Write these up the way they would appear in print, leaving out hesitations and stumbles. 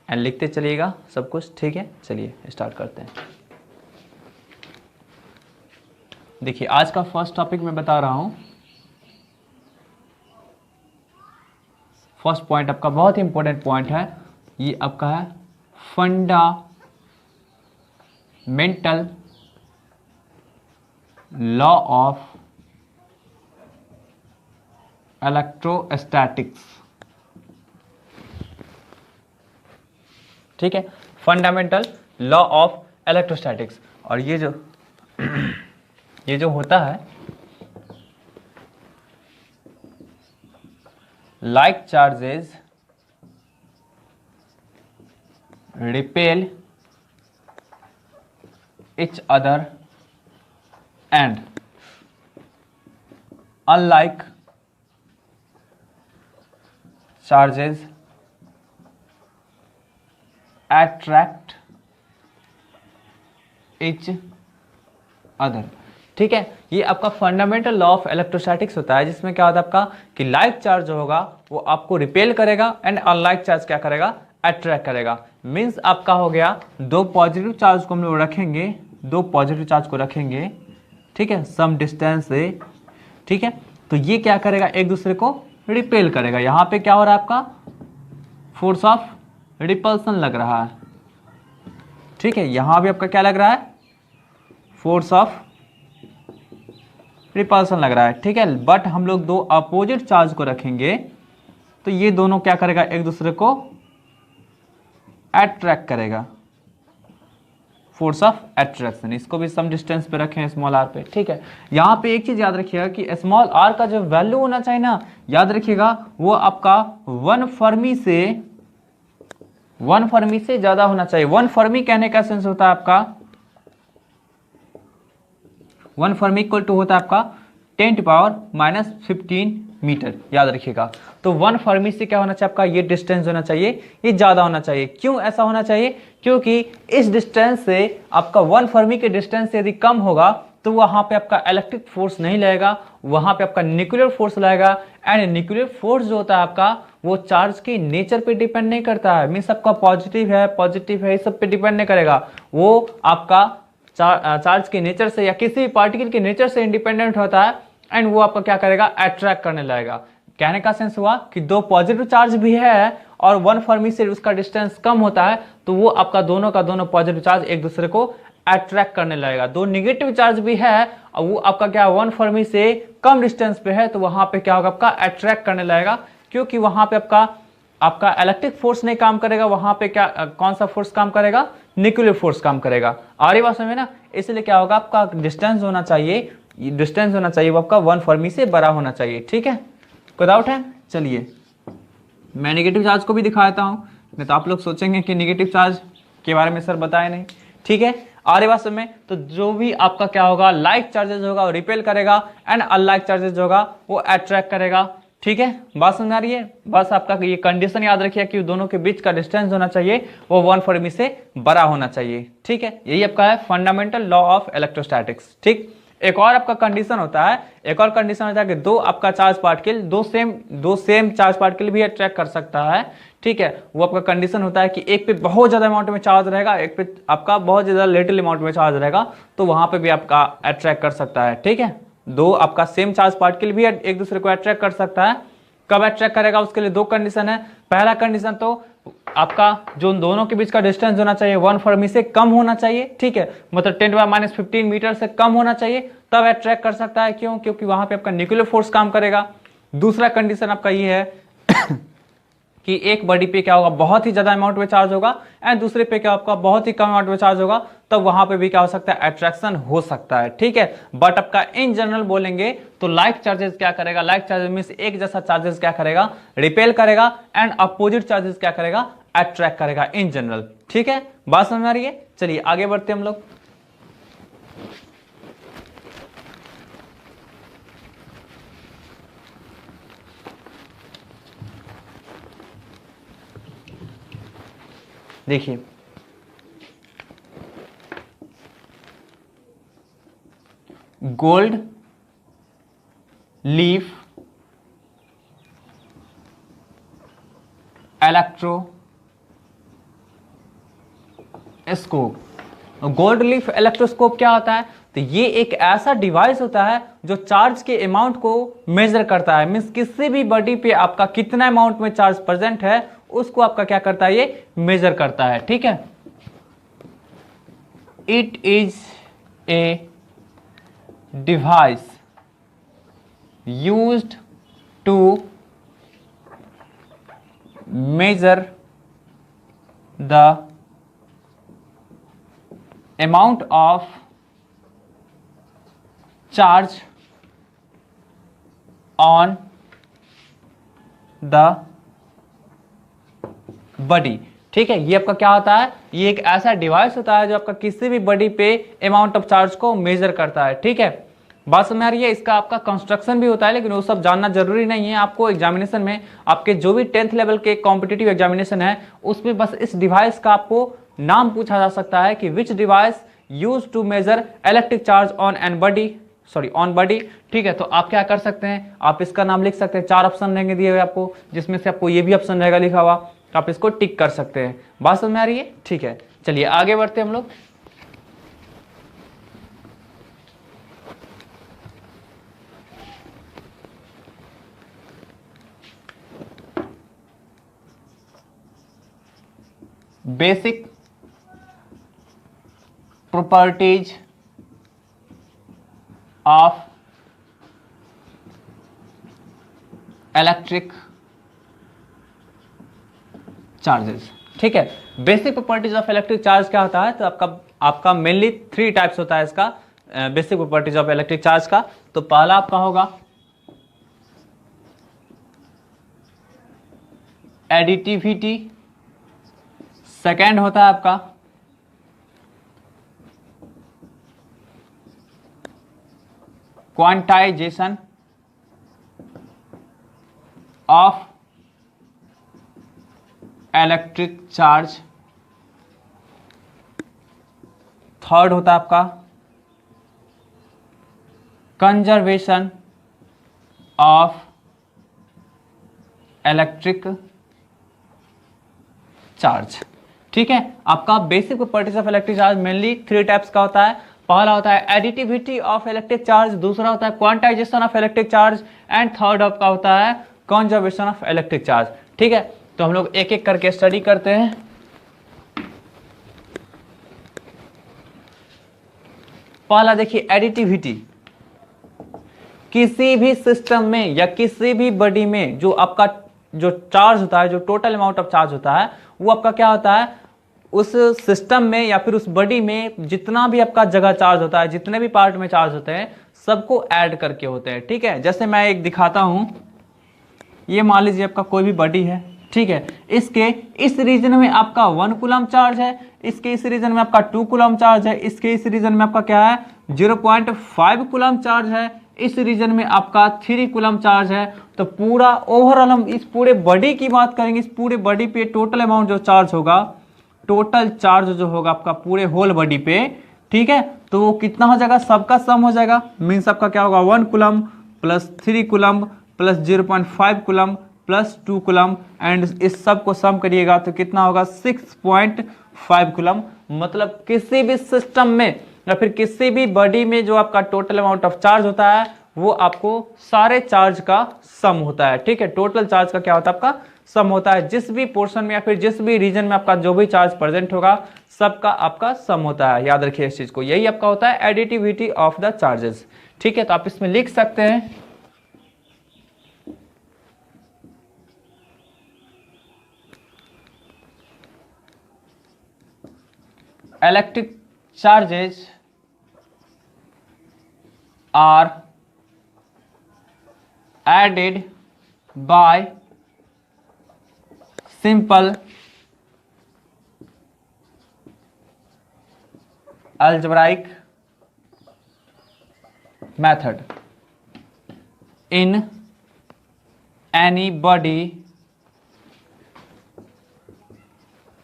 And लिखते चलिएगा सब कुछ, ठीक है। चलिए स्टार्ट करते हैं। देखिए आज का फर्स्ट टॉपिक मैं बता रहा हूं। फर्स्ट पॉइंट आपका बहुत ही इंपॉर्टेंट पॉइंट है, ये आपका है फंडामेंटल लॉ ऑफ इलेक्ट्रोस्टैटिक्स, ठीक है। Fundamental law of electrostatics. और ये जो होता है, like charges repel each other and unlike charges attract each other, ठीक है। ये आपका फंडामेंटल लॉ ऑफ इलेक्ट्रोस्टैटिक्स होता है, जिसमें क्या होता है आपका कि लाइक चार्ज जो होगा वो आपको रिपेल करेगा एंड अनलाइक चार्ज क्या करेगा, अट्रैक्ट करेगा। मींस आपका हो गया दो पॉजिटिव चार्ज को हम लोग रखेंगे, दो पॉजिटिव चार्ज को रखेंगे, ठीक है, सम डिस्टेंस से, ठीक है। तो ये क्या करेगा, एक दूसरे को रिपेल करेगा। यहां पे क्या हो रहा है आपका, फोर्स ऑफ रिपल्सन लग रहा है, ठीक है। यहां भी आपका क्या लग रहा है, फोर्स ऑफ रिपल्सन लग रहा है, ठीक है। बट हम लोग दो अपोजिट चार्ज को रखेंगे तो ये दोनों क्या करेगा, एक दूसरे को अट्रैक्ट करेगा, फोर्स ऑफ अट्रैक्शन। इसको भी सम डिस्टेंस पे रखें, स्मॉल आर पे, ठीक है। यहां पे एक चीज याद रखिएगा कि स्मॉल आर का जो वैल्यू होना चाहिए ना, याद रखिएगा वो आपका 1 फर्मी से ज्यादा होना चाहिए। 1 फर्मी कहने का सेंस होता है आपका, 1 फर्मी इक्वल टू होता है आपका 10⁻⁻15 मीटर, याद रखिएगा। तो 1 फर्मी से क्या होना चाहिए आपका, ये डिस्टेंस होना चाहिए, ये ज्यादा होना चाहिए। क्यों ऐसा होना चाहिए, क्योंकि इस डिस्टेंस से आपका 1 फर्मी के डिस्टेंस से यदि कम होगा तो वहां पे आपका इलेक्ट्रिक फोर्स नहीं लगेगा, वहां पे आपका न्यूक्लियर फोर्स लगेगा। एंड न्यूक्लियर फोर्स जो होता है आपका वो चार्ज की नेचर पे डिपेंड नहीं करता है, मीन्स आपका पॉजिटिव है इस सब पे डिपेंड नहीं करेगा, वो आपका चार्ज के नेचर से या किसी भी पार्टिकल के नेचर से इंडिपेंडेंट होता है। एंड वो आपका क्या करेगा, अट्रैक्ट करने लगेगा। कहने का सेंस हुआ कि दो पॉजिटिव चार्ज भी है और 1 फर्मी से उसका डिस्टेंस कम होता है तो वो आपका दोनों का दोनों पॉजिटिव चार्ज एक दूसरे को अट्रैक्ट करने लगेगा। दो निगेटिव चार्ज भी है और वो आपका क्या 1 फर्मी से कम डिस्टेंस पे है तो वहां पे क्या होगा, आपका अट्रैक्ट करने लगेगा, क्योंकि वहां पे आपका इलेक्ट्रिक फोर्स नहीं काम करेगा, वहां पे क्या कौन सा फोर्स काम करेगा, न्यूक्लियर फोर्स काम करेगा। आ रही बात समझ में ना। इसलिए क्या होगा, आपका डिस्टेंस होना चाहिए वो आपका 1 फर्मी से बड़ा होना चाहिए, ठीक है। कोई डाउट है? चलिए मैं नेगेटिव चार्ज को भी दिखा देता हूं, नहीं तो आप लोग सोचेंगे कि नेगेटिव चार्ज के बारे में सर बताए नहीं, ठीक है। आ रही बात समझ में। तो जो भी आपका क्या होगा, लाइक चार्जेस होगा वो रिपेल करेगा एंड अनलाइक चार्जेस होगा वो अट्रैक्ट करेगा, ठीक है। बात समझ आ रही है। बस आपका ये कंडीशन याद रखिए कि दोनों के बीच का डिस्टेंस होना चाहिए वो 1 फर्मी से बड़ा होना चाहिए, ठीक है। यही आपका है फंडामेंटल लॉ ऑफ इलेक्ट्रोस्टैटिक्स, ठीक। एक और आपका कंडीशन होता है, कि दो आपका चार्ज पार्टिकल दो सेम चार्ज पार्टिकल भी अट्रैक्ट कर सकता है, ठीक है। वो आपका कंडीशन होता है कि एक पे बहुत ज्यादा अमाउंट में चार्ज रहेगा, एक पे आपका बहुत ज्यादा लिटिल अमाउंट में चार्ज रहेगा, तो वहां पे भी आपका अट्रैक्ट कर सकता है, ठीक है। दो आपका सेम चार्ज पार्टिकल भी एक दूसरे को अट्रैक्ट कर सकता है। कब अट्रैक्ट करेगा, उसके लिए दो कंडीशन है। पहला कंडीशन तो आपका जो दोनों के बीच का डिस्टेंस होना चाहिए 1 फर्मी से कम होना चाहिए, ठीक है, मतलब 10⁻⁻15 मीटर से कम होना चाहिए, तब अट्रैक्ट कर सकता है। क्यों? क्योंकि वहां पे आपका न्यूक्लियर फोर्स काम करेगा। दूसरा कंडीशन आपका ये है कि एक बॉडी पे क्या होगा, बहुत ही ज्यादा अमाउंट में चार्ज होगा एंड दूसरे पे क्या आपका बहुत ही कम अमाउंट में चार्ज होगा, तब वहां पे भी क्या हो सकता है, अट्रैक्शन हो सकता है, ठीक है। बट आपका इन जनरल बोलेंगे तो लाइक चार्जेस क्या करेगा, लाइक चार्जेस मींस एक जैसा चार्जेस क्या करेगा, रिपेल करेगा एंड अपोजिट चार्जेस क्या करेगा, अट्रैक्ट करेगा इन जनरल, ठीक है। बात समझ आ रही है। चलिए आगे बढ़ते हम लोग। देखिए gold leaf electroscope. Gold leaf electroscope क्या होता है? तो ये एक ऐसा डिवाइस होता है जो चार्ज के अमाउंट को मेजर करता है। मीन्स किसी भी बॉडी पे आपका कितना अमाउंट में चार्ज प्रेजेंट है उसको आपका क्या करता है, ये मेजर करता है। ठीक है, it is a device used to measure the amount of charge on the body। ठीक है, ये आपका क्या होता है, ये एक ऐसा डिवाइस होता है जो आपका किसी भी बॉडी पे अमाउंट ऑफ चार्ज को मेजर करता है। ठीक है, बात समझ आ रही है? इसका आपका कंस्ट्रक्शन भी होता है, लेकिन वो सब जानना जरूरी नहीं है। आपको एग्जामिनेशन में आपके जो भी 10th लेवल के कॉम्पिटिटिव एग्जामिनेशन है उसमें बस इस डिवाइस का आपको नाम पूछा जा सकता है कि which device use to measure electric charge on an body, sorry on body. ठीक है, तो आप क्या कर सकते हैं, आप इसका नाम लिख सकते हैं। 4 ऑप्शन रहेंगे दिए हुए आपको, जिसमें से आपको ये भी ऑप्शन रहेगा लिखा हुआ, तो आप इसको टिक कर सकते हैं। बात समझ में आ रही है? ठीक है, चलिए आगे बढ़ते हैं हम लोग। Basic properties of electric charges। ठीक है, basic properties of electric charge क्या होता है? तो आपका मेनली 3 टाइप्स होता है इसका basic properties of electric charge का। तो पहला आपका होगा एडिटिविटी, सेकेंड होता है आपका quantization of electric charge, third होता है आपका कंजर्वेशन ऑफ इलेक्ट्रिक चार्ज। ठीक है, आपका basic properties of electric charge mainly 3 types का होता है। पहला होता है एडिटिविटी ऑफ इलेक्ट्रिक चार्ज, दूसरा होता है quantization of electric charge, and third आपका होता है कंजर्वेशन ऑफ इलेक्ट्रिक चार्ज। ठीक है, तो हम लोग एक एक करके स्टडी करते हैं। पहला देखिए एडिटिविटी। किसी भी सिस्टम में या किसी भी बॉडी में जो आपका जो चार्ज होता है, जो टोटल अमाउंट ऑफ चार्ज होता है, वो आपका क्या होता है, उस सिस्टम में या फिर उस बॉडी में जितना भी आपका जगह चार्ज होता है, जितने भी पार्ट में चार्ज होते हैं, सबको ऐड करके होते हैं। ठीक है, जैसे मैं एक दिखाता हूं, ये मान लीजिए आपका कोई भी बॉडी है। ठीक है, इसके इस रीजन में आपका 1 कूलम चार्ज है, इसके इस रीजन में आपका 2 कूलम चार्ज है, इसके इस रीजन में आपका क्या है 0.5 कूलम चार्ज है, इस रीजन में आपका 3 कूलम चार्ज है। तो पूरा ओवरऑल हम इस पूरे बॉडी की बात करेंगे, इस पूरे बॉडी पे टोटल अमाउंट जो चार्ज होगा, टोटल चार्ज जो होगा आपका पूरे होल बॉडी पे, ठीक है, तो वो कितना हो जाएगा, सबका सम हो जाएगा। मीन्स आपका क्या होगा 1 coulomb plus 3 coulomb plus 0.5 coulomb plus 2 coulomb, and इस सब को सम करिएगा तो कितना होगा 6.5 कूलम। मतलब किसी भी सिस्टम में या फिर किसी भी बॉडी में जो आपका टोटल अमाउंट ऑफ चार्ज होता है वो आपको सारे चार्ज का सम होता है। ठीक है, टोटल चार्ज का क्या होता है आपका सम होता है। जिस भी पोर्शन में या फिर जिस भी रीजन में आपका जो भी चार्ज प्रेजेंट होगा सबका आपका सम होता है। याद रखिए इस चीज को, यही आपका होता है एडिटिविटी ऑफ द चार्जेस। ठीक है, तो आप इसमें लिख सकते हैं electric charges are added by simple algebraic method in any body.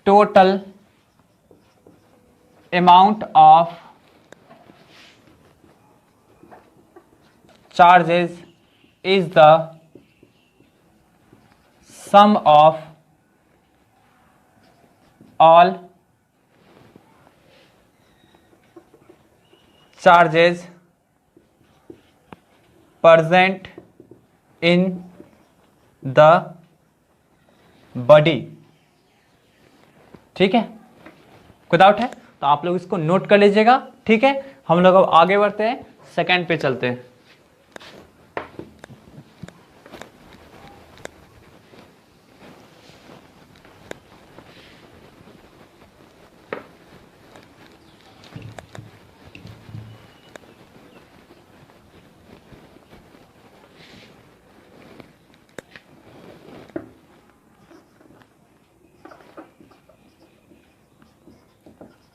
Total amount of charges is the sum of all charges present in the body। ठीक है, कोई डाउट है तो आप लोग इसको नोट कर लीजिएगा। ठीक है, हम लोग अब आगे बढ़ते हैं, सेकंड पे चलते हैं।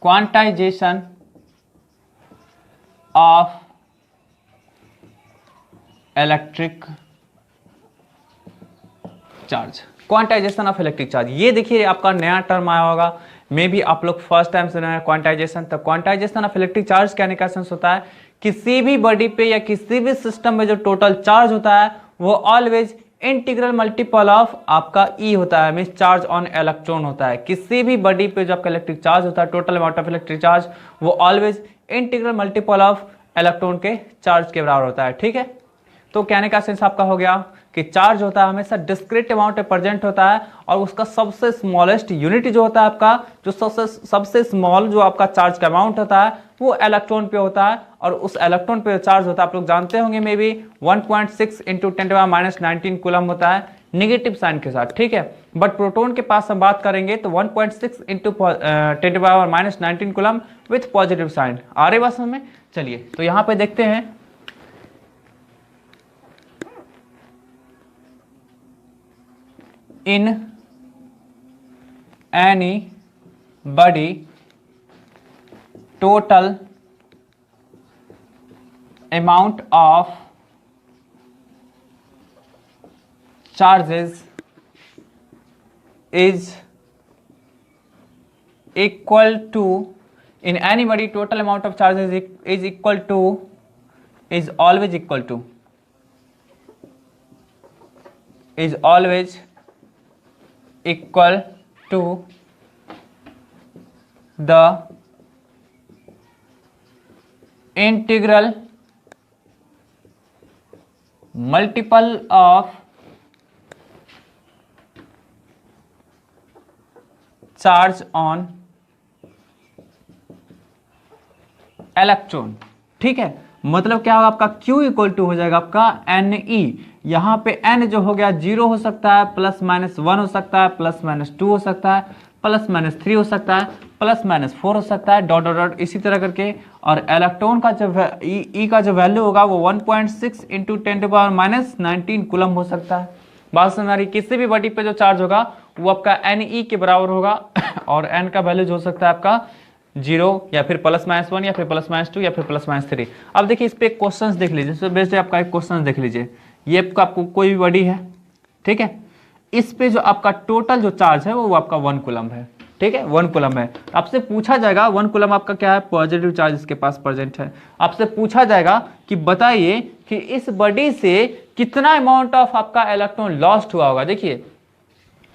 Quantization of electric charge. Quantization of electric charge, ये देखिए आपका नया टर्म आया होगा, मे भी आप लोग फर्स्ट टाइम सुना है क्वांटाइजेशन। तो क्वांटाइजेशन ऑफ इलेक्ट्रिक चार्ज कहने का सेंस होता है किसी भी बॉडी पे या किसी भी सिस्टम में जो टोटल चार्ज होता है वो ऑलवेज इंटीग्रल मल्टीपल ऑफ आपका ई होता है, मींस चार्ज ऑन इलेक्ट्रॉन होता है। किसी भी बॉडी पे जो आपका इलेक्ट्रिक चार्ज होता है, total amount of electric charge, वो always integral multiple of electron के चार्ज के बराबर होता है। ठीक है, तो कहने का सेंस आपका हो गया कि चार्ज होता है हमेशा डिस्क्रीट अमाउंट में प्रेजेंट होता है, और उसका सबसे स्मॉलेस्ट यूनिट जो होता है आपका, जो सबसे स्मॉल जो आपका चार्ज का अमाउंट होता है वो इलेक्ट्रॉन पे होता है, और उस इलेक्ट्रॉन पे चार्ज होता है आप लोग जानते होंगे मे बी 1.6 इंटू 10⁻⁻19 कूलम होता है निगेटिव साइन के साथ। ठीक है, बट प्रोटॉन के पास हम बात करेंगे तो 1.6 into 10⁻⁻19 coulomb with positive sign. आ रही बात समझ में? चलिए तो यहां पे देखते हैं, in any body total amount of charges is equal to, in any body total amount of charges is equal to, is always equal to, is always equal to the integral multiple of charge on electron. ठीक है, मतलब क्या होगा आपका Q equal to हो जाएगा आपका Ne। यहाँ पे n जो हो गया 0 हो सकता है, +-1 हो सकता है, +-2 हो सकता है, +-3 हो सकता है, +-4 हो सकता है, डॉट डॉट डॉट इसी तरह करके। और इलेक्ट्रॉन का जो ई का जो वैल्यू होगा वो 1.6 इंटू 10⁻⁻19 कूलम हो सकता है। बात समझ आ रही? किसी भी बॉडी पे जो चार्ज होगा वो आपका Ne के बराबर होगा, और n का वैल्यू जो हो सकता है आपका 0 या फिर +-1 या फिर +-2 या फिर +-3। अब देखिए इस पे एक क्वेश्चन देख लीजिए, इससे बेस्ट है आपका एक क्वेश्चन देख लीजिए। ये आपको कोई भी बॉडी है, ठीक है, इस पे जो आपका टोटल जो चार्ज है वो आपका 1 कूलम है। ठीक है, 1 कूलम है। आपसे पूछा जाएगा 1 कूलम आपका क्या है, पॉजिटिव चार्ज इसके पास प्रेजेंट है। आपसे पूछा जाएगा कि बताइए कि इस बॉडी से कितना अमाउंट ऑफ आपका इलेक्ट्रॉन लॉस्ट हुआ होगा। देखिए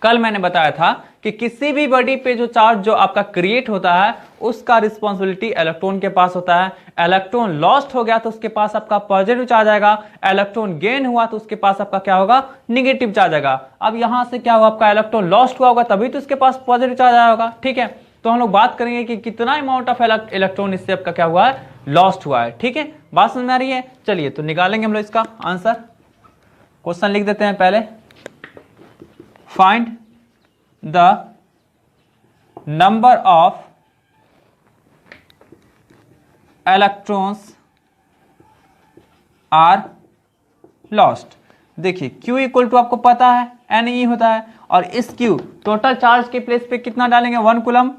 कल मैंने बताया था कि किसी भी बॉडी पे जो चार्ज जो आपका क्रिएट होता है उसका रिस्पॉन्सिबिलिटी इलेक्ट्रॉन के पास होता है। इलेक्ट्रॉन लॉस्ट हो गया तो उसके पास आपका पॉजिटिव चार्ज आएगा, इलेक्ट्रॉन गेन हुआ तो उसके पास आपका क्या होगा, निगेटिव चार्ज आएगा। अब यहां से क्या हुआ, आपका इलेक्ट्रॉन लॉस्ट हुआ होगा तभी तो उसके पास पॉजिटिव चार्ज आया होगा। ठीक है, तो हम लोग बात करेंगे कि कितना अमाउंट ऑफ इलेक्ट्रॉन इससे आपका क्या हुआ है, लॉस्ट हुआ है। ठीक है, बात समझ में आ रही है? चलिए तो निकालेंगे हम लोग इसका आंसर। क्वेश्चन लिख देते हैं पहले, find the number of electrons are lost। देखिए Q इक्वल टू आपको पता है Ne होता है, और इस Q टोटल चार्ज के प्लेस पे कितना डालेंगे, 1 कूलम,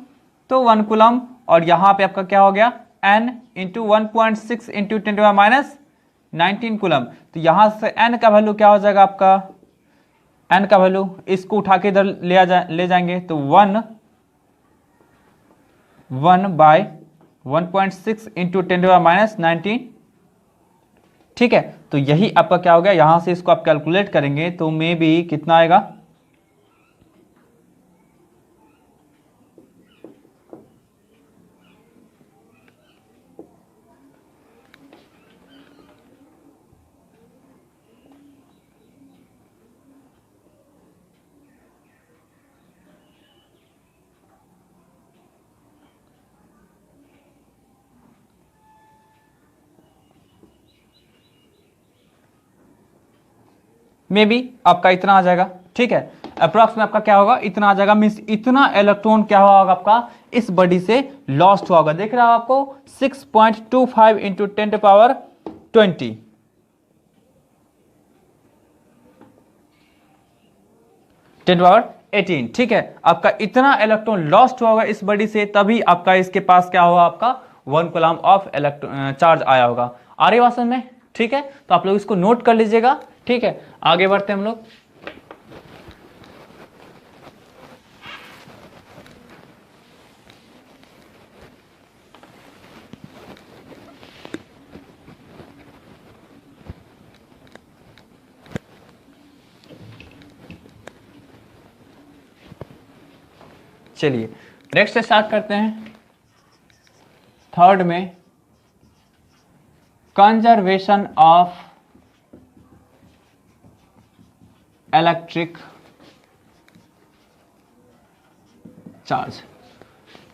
तो 1 कूलम, और यहां पे आपका क्या हो गया, N इंटू 1.6 इंटू 10⁻⁻19 कूलम। तो यहां से N का वैल्यू क्या हो जाएगा आपका, n का वैल्यू इसको उठा के इधर ले जाएंगे तो 1 बाय 1.6 इंटू 10⁻⁻19। ठीक है, तो यही आपका क्या हो गया, यहां से इसको आप कैलकुलेट करेंगे तो मे बी कितना आएगा, मे बी आपका इतना आ जाएगा, ठीक है। अप्रॉक्स में आपका क्या होगा, इतना आ जाएगा, मीन्स इतना इलेक्ट्रॉन क्या होगा आपका इस बॉडी से लॉस्ट होगा। देख रहा हो आपको 6.25 इंटू 10⁻20 10⁻18, ठीक है। आपका इतना इलेक्ट्रॉन लॉस्ट होगा इस बॉडी से, तभी आपका इसके पास क्या होगा, आपका 1 कूलम्ब ऑफ चार्ज आया होगा। आ रही बात समझ में, ठीक है। तो आप लोग इसको नोट कर लीजिएगा, ठीक है। आगे बढ़ते हैं हम लोग। चलिए नेक्स्ट स्टार्ट करते हैं। थर्ड में conservation of electric charge.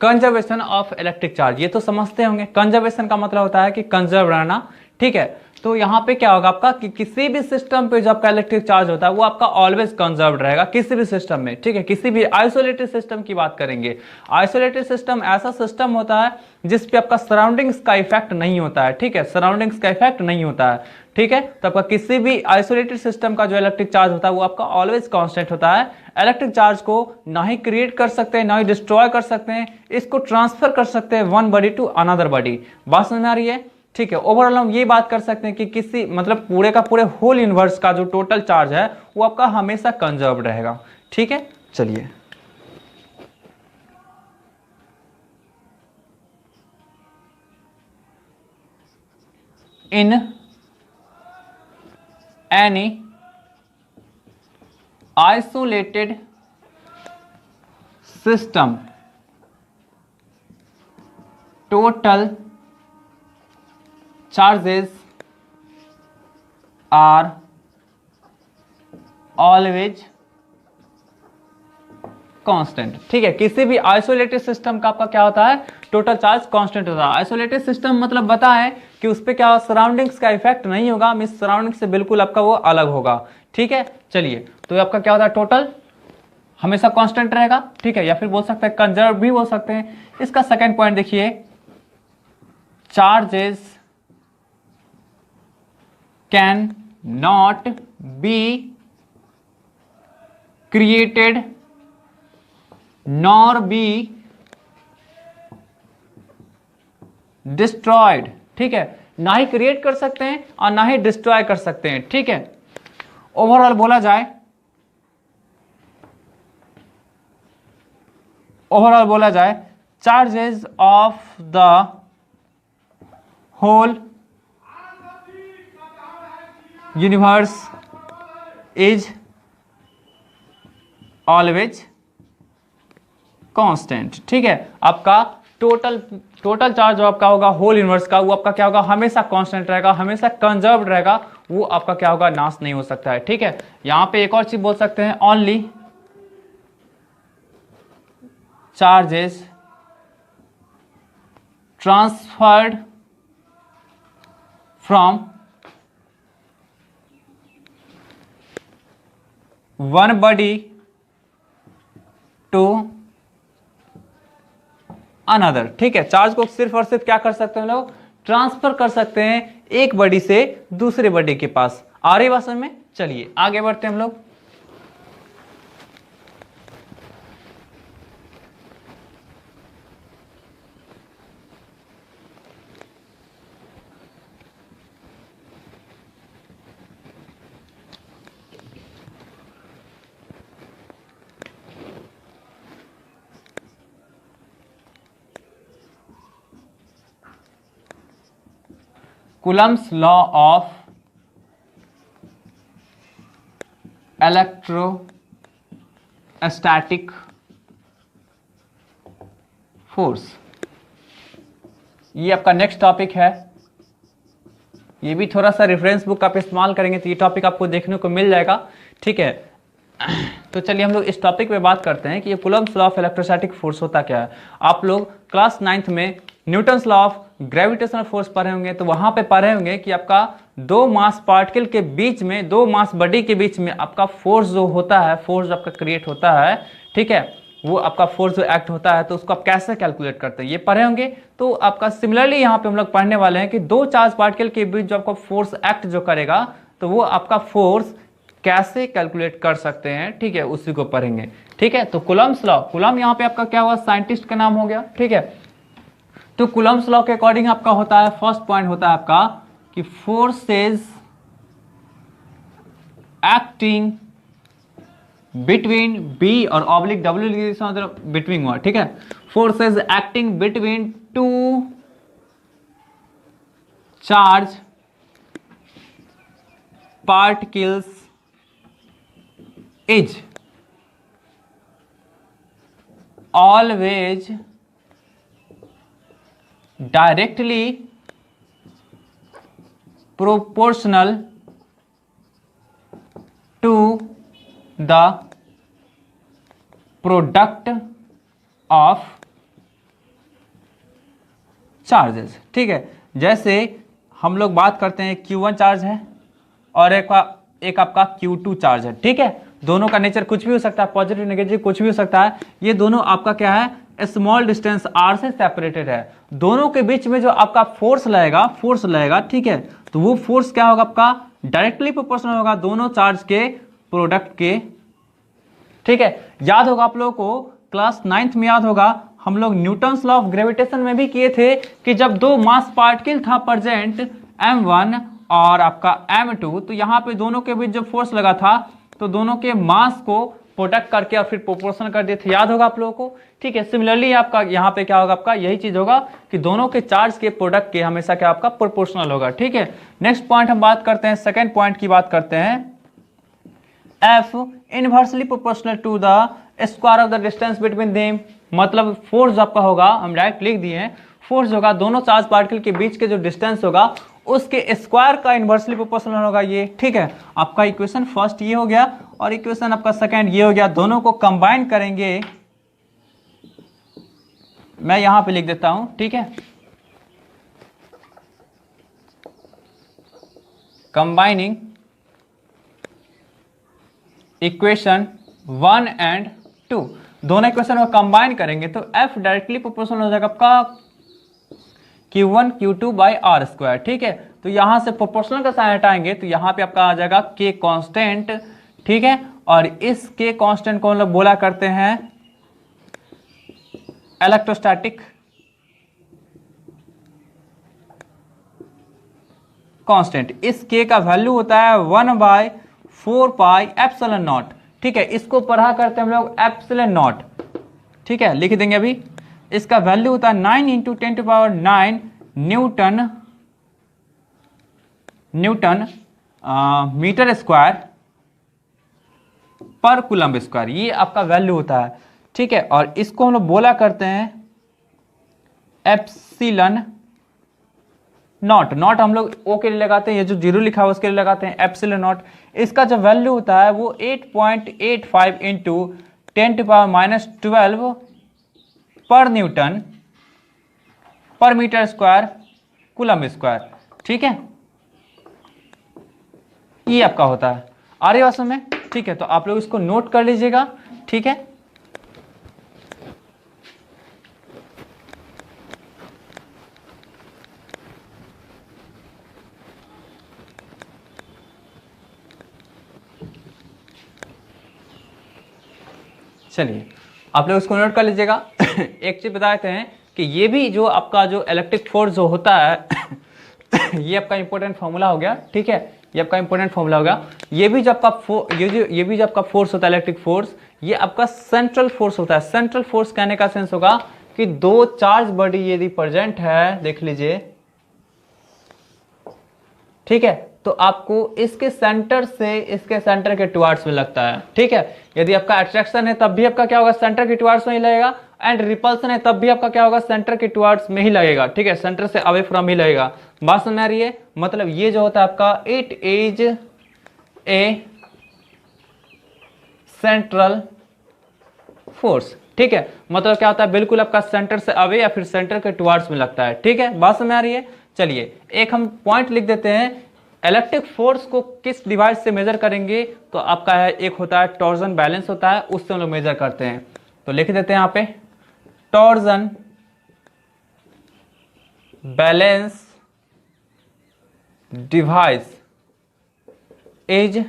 Conservation of electric charge, ये तो समझते होंगे। कंजर्वेशन का मतलब होता है कि कंजर्व रहना, ठीक है। तो यहां पे क्या होगा आपका कि किसी भी सिस्टम पे जो आपका इलेक्ट्रिक चार्ज होता है वो आपका ऑलवेज कंजर्व रहेगा, किसी भी सिस्टम में, ठीक है। किसी भी आइसोलेटेड सिस्टम की बात करेंगे, आइसोलेटेड सिस्टम ऐसा सिस्टम होता है जिसपे आपका सराउंडिंग्स का इफेक्ट नहीं होता है, ठीक है। सराउंडिंग्स का इफेक्ट नहीं होता है, ठीक है। तो आपका किसी भी आइसोलेटेड सिस्टम का जो इलेक्ट्रिक चार्ज होता है वो आपका ऑलवेज कांस्टेंट होता है। इलेक्ट्रिक चार्ज को ना ही क्रिएट कर सकते हैं ना ही डिस्ट्रॉय कर सकते हैं, इसको ट्रांसफर कर सकते हैं one body to another body. बात समझ में आ रही है, ठीक है। ओवरऑल हम ये बात कर सकते हैं कि किसी मतलब पूरे का पूरे होल यूनिवर्स का जो टोटल चार्ज है वो आपका हमेशा कंजर्व रहेगा, ठीक है। चलिए in any isolated system total charges are always constant, ठीक है। किसी भी आइसोलेटेड सिस्टम का आपका क्या होता है, टोटल चार्ज कांस्टेंट होता है। आइसोलेटेड सिस्टम मतलब बता है कि उस पर क्या सराउंडिंग्स का इफेक्ट नहीं होगा, मींस सराउंडिंग से बिल्कुल आपका वो अलग होगा, ठीक है। चलिए तो आपका क्या होता है, टोटल हमेशा कांस्टेंट रहेगा, ठीक है। या फिर बोल सकते हैं कंजर्व भी बोल सकते हैं। इसका सेकेंड पॉइंट देखिए, charges can not be created nor be destroyed, ठीक है। ना ही क्रिएट कर सकते हैं और ना ही डिस्ट्रॉय कर सकते हैं, ठीक है। ओवरऑल बोला जाए, charges of the whole universe is always constant, ठीक है। आपका टोटल चार्ज जो आपका होगा होल यूनिवर्स का वो आपका क्या होगा, हमेशा कांस्टेंट रहेगा, हमेशा कंजर्व्ड रहेगा, वो आपका क्या होगा, नाश नहीं हो सकता है, ठीक है। यहां पे एक और चीज बोल सकते हैं, only charges transferred from one body to another, ठीक है। चार्ज को सिर्फ और सिर्फ क्या कर सकते हैं लोग, ट्रांसफर कर सकते हैं एक बॉडी से दूसरे बॉडी के पास। आ रही बात समझ में। चलिए आगे बढ़ते हैं हम लोग। Coulomb's law of electrostatic force, ये आपका नेक्स्ट टॉपिक है। ये भी थोड़ा सा रेफरेंस बुक आप इस्तेमाल करेंगे तो ये टॉपिक आपको देखने को मिल जाएगा, ठीक है। तो चलिए हम लोग इस टॉपिक पे बात करते हैं कि ये Coulomb's law of electrostatic force होता क्या है। आप लोग क्लास 9th में Newton's law of gravitational force पढ़े होंगे, तो वहां पे पढ़े होंगे कि आपका दो मास पार्टिकल के बीच में, दो मास बॉडी के बीच में आपका फोर्स जो होता है, फोर्स आपका क्रिएट होता है, ठीक है, वो आपका फोर्स जो एक्ट होता है, तो उसको आप कैसे कैलकुलेट करते हैं ये पढ़े होंगे। तो आपका सिमिलरली यहाँ पे हम लोग पढ़ने वाले हैं कि दो चार्ज पार्टिकल के बीच जो आपका फोर्स एक्ट जो करेगा, तो वो आपका फोर्स कैसे कैलकुलेट कर सकते हैं, ठीक है, उसी को पढ़ेंगे। ठीक है, तो कूलम्ब्स लॉ, कूलम्ब यहाँ पे आपका क्या हुआ, साइंटिस्ट का नाम हो गया। ठीक है, तो कूलम्ब्स लॉ के अकॉर्डिंग आपका होता है, फर्स्ट पॉइंट होता है आपका कि फोर्सेस एक्टिंग बिटवीन बी और ऑब्लिक डब्ल्यू मतलब बिटवीन हुआ। ठीक है, forces acting between two charge particles is always directly proportional to the product of charges। ठीक है, जैसे हम लोग बात करते हैं Q1 चार्ज है और एक आपका Q2 चार्ज है। ठीक है, दोनों का नेचर कुछ भी हो सकता है, पॉजिटिव नेगेटिव कुछ भी हो सकता है। ये दोनों आपका क्या है, स्मॉल डिस्टेंस r से सेपरेटेड है। दोनों के बीच में जो आपका फोर्स लगेगा, ठीक है, तो वो फोर्स क्या होगा, आपका डायरेक्टली प्रोपोर्शनल होगा दोनों चार्ज के प्रोडक्ट के। ठीक है, याद होगा आप लोगों को, क्लास 9th में याद होगा, हम लोग न्यूटन्स लॉ ऑफ ग्रेविटेशन में भी किए थे कि जब दो मास पार्टिकल था प्रेजेंट m1 और आपका m2, तो यहाँ पे दोनों के बीच जो फोर्स लगा था, तो दोनों के मास को प्रोडक्ट करके और फिर प्रोपोर्शनल कर दिए थे, याद होगा आप लोगों को। ठीक है, सिमिलरली आपका यहाँ पे क्या होगा, आपका यही चीज होगा कि दोनों के चार्ज के प्रोडक्ट के हमेशा क्या आपका प्रोपोर्शनल होगा। ठीक है, नेक्स्ट पॉइंट हम बात करते हैं, सेकेंड पॉइंट की बात करते हैं, F inversely proportional to the square of the distance between them. मतलब फोर्स आपका होगा, हम डायरेक्ट लिख दिए हैं, फोर्स होगा दोनों चार्ज पार्टिकल के बीच के जो डिस्टेंस होगा उसके स्क्वायर का इनवर्सली प्रोपोर्शनल होगा ये। ठीक है, आपका इक्वेशन फर्स्ट ये हो गया और इक्वेशन आपका सेकंड ये हो गया। दोनों को कंबाइन करेंगे, मैं यहां पे लिख देता हूं। ठीक है, कंबाइनिंग इक्वेशन 1 एंड 2, दोनों इक्वेशन को कंबाइन करेंगे तो F डायरेक्टली प्रोपोर्शनल हो जाएगा आपका Q1 Q2 by are square. ठीक है, तो यहां से प्रोपोर्शनल का साइन हटाएंगे तो यहां पे आपका आ जाएगा K कांस्टेंट। ठीक है, और इस K कांस्टेंट को हम लोग बोला करते हैं इलेक्ट्रोस्टैटिक कांस्टेंट। इस K का वैल्यू होता है 1/4 पाई एप्सिलॉन नॉट। ठीक है, इसको पढ़ा करते हैं हम लोग एप्सिलॉन नॉट। ठीक है, लिख देंगे अभी, इसका वैल्यू होता है 9 × 10⁹ न्यूटन मीटर स्क्वायर पर कूलम्ब स्क्वायर, ये आपका वैल्यू होता है। ठीक है, और इसको हम लोग बोला करते हैं एप्सिलॉन नॉट। नॉट हम लोग ओ के लिए लगाते हैं, ये जो जीरो लिखा हुआ उसके लिए लगाते हैं एप्सिलॉन नॉट। इसका जो वैल्यू होता है वो 8.85 × 10⁻12 पर न्यूटन पर मीटर स्क्वायर कूलम्ब स्क्वायर। ठीक है, ये आपका होता है, आ रही बात समझ में। ठीक है, तो आप लोग इसको नोट कर लीजिएगा। ठीक है, चलिए आप लोग इसको नोट कर लीजिएगा। एक चीज बता देते हैं कि ये भी जो आपका जो इलेक्ट्रिक फोर्स जो होता है ये आपका इंपॉर्टेंट फॉर्मूला हो गया। ठीक है, ये आपका इंपॉर्टेंट फॉर्मूला होगा। ये भी जो आपका ये भी जो आपका फोर्स होता है इलेक्ट्रिक फोर्स, ये आपका सेंट्रल फोर्स होता है। सेंट्रल फोर्स कहने का सेंस होगा कि दो चार्ज बॉडी यदि प्रेजेंट है, देख लीजिए, ठीक है, तो आपको इसके सेंटर से इसके सेंटर के टुवार्ड्स में लगता है। ठीक है, यदि आपका अट्रैक्शन है तब भी आपका क्या होगा, सेंटर के टुवार्ड्स में ही लगेगा, एंड रिपल्सन है तब भी आपका क्या होगा, सेंटर के टुवार्ड्स में ही लगेगा। ठीक है, सेंटर से अवे फ्रॉम ही लगेगा। बात समझ आ रही है? मतलब ये जो होता है आपका, it is A central force. ठीक है, मतलब क्या होता है, बिल्कुल आपका सेंटर से अवे या फिर सेंटर के टुवर्ड्स में लगता है। ठीक है, बात समझ आ रही है। चलिए एक हम पॉइंट लिख देते हैं, इलेक्ट्रिक फोर्स को किस डिवाइस से मेजर करेंगे, तो आपका है एक होता है टॉर्जन बैलेंस होता है, उससे हम लोग मेजर करते हैं। तो लिख देते हैं यहाँ पे torsion balance device is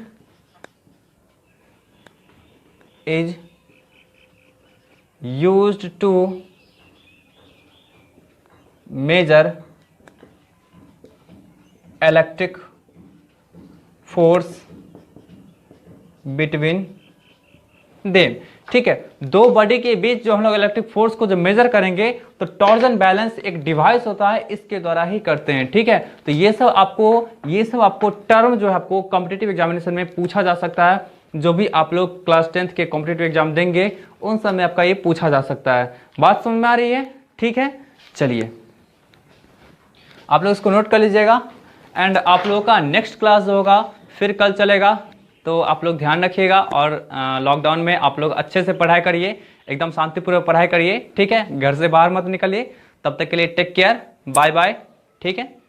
used to measure electric force between them। ठीक है, दो बॉडी के बीच जो हम लोग इलेक्ट्रिक फोर्स को जो मेजर करेंगे तो टॉर्जन बैलेंस एक डिवाइस होता है, इसके द्वारा ही करते हैं। ठीक है, तो ये सब आपको टर्म जो है आपको कॉम्पिटिटिव एग्जामिनेशन में पूछा जा सकता है। जो भी आप लोग क्लास 10th के कॉम्पिटिटिव एग्जाम देंगे उन सब में आपका ये पूछा जा सकता है। बात समझ में आ रही है? ठीक है, चलिए आप लोग इसको नोट कर लीजिएगा। एंड आप लोगों का नेक्स्ट क्लास जो होगा फिर कल चलेगा, तो आप लोग ध्यान रखिएगा। और लॉकडाउन में आप लोग अच्छे से पढ़ाई करिए, एकदम शांतिपूर्वक पढ़ाई करिए। ठीक है, घर से बाहर मत निकलिए। तब तक के लिए टेक केयर, बाय बाय। ठीक है।